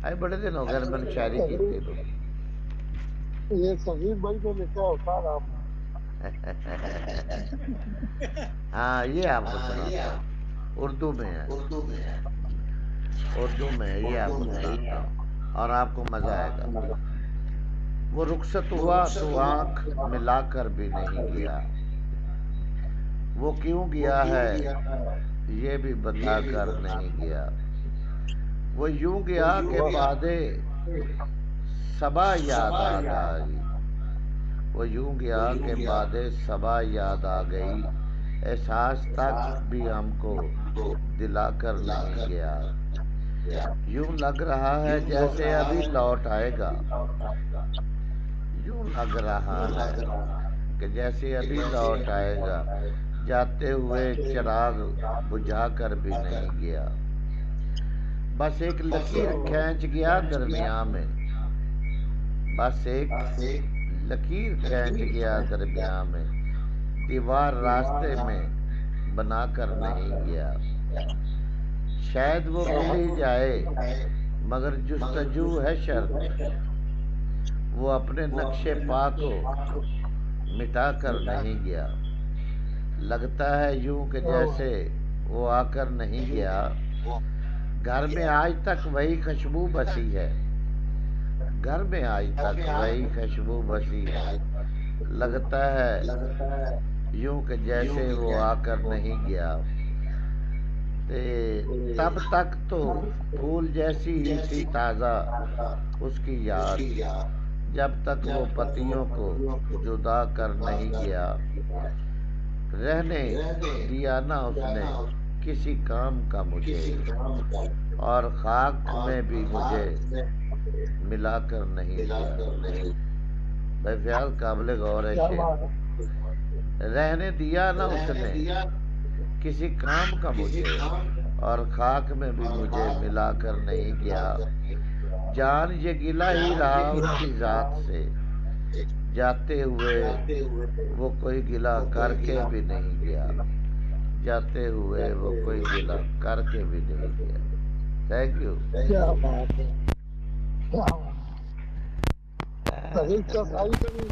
آئے بڑے دن ہو گئے میں نے شاعری کی تھی تو یہ صغیر بھائی نے لکھا ہوتا ہے آپ نے؟ ہاں یہ آپ کو سناتا ہوں، اردو میں ہے، اردو میں ہے، یہ آپ کو سناتا ہوں اور آپ کو مزہ آئے گا۔ وہ رخصت ہوا تو آنکھ ملا کر بھی نہیں گیا، وہ کیوں گیا ہے یہ بھی بتا کر نہیں گیا، وہ یوں گیا کہ بعد صبا یاد آ گئی، وہ یوں گیا کہ بعد صبا یاد آ گئی، احساس تک بھی ہم کو دلا کر نہیں گیا، یوں لگ رہا ہے جیسے ابھی لوٹ آئے گا، یوں لگ رہا ہے کہ جیسے ابھی لوٹ آئے گا، جاتے ہوئے چراغ بجھا کر بھی نہیں گیا، بس ایک لکیر کھینچ گیا درمیان میں، بس ایک لکیر کھینچ گیا درمیان میں، دیوار راستے میں بنا کر نہیں گیا، شاید وہ مل ہی جائے مگر جستجو ہے شرط، وہ اپنے نقش پا کو مٹا کر نہیں گیا، لگتا ہے یوں کہ جیسے وہ آ کر نہیں گیا، گھر میں آج تک وہی خوشبو بسی ہے، گھر میں آج تک وہی خوشبو بسی ہے، لگتا ہے یوں کہ جیسے وہ آ کر نہیں گیا، تے تب تک تو پھول جیسی ہی تھی تازہ اس کی یاد، جب تک وہ پتیوں کو جدا کر نہیں گیا، رہنے دیا نہ اس نے کسی کام کا مجھے، اور خاک میں بھی مجھے ملا کر نہیں گیا۔ بے فیال قابل غور ہے کیا شعر، بات ہے! رہنے دیا نہ اس نے کسی کام کا مجھے، اور خاک میں بھی مجھے ملا کر نہیں گیا، جان یہ گلہ ہی رہا اس کی ذات سے، جاتے ہوئے وہ کوئی گلہ کر کے بھی نہیں گیا، جاتے ہوئے وہ کوئی گلہ کر کے بھی نہیں گیا۔ Thank you. کیا بات ہے! کیا بات ہے! صغیر کا شاعری تو نہیں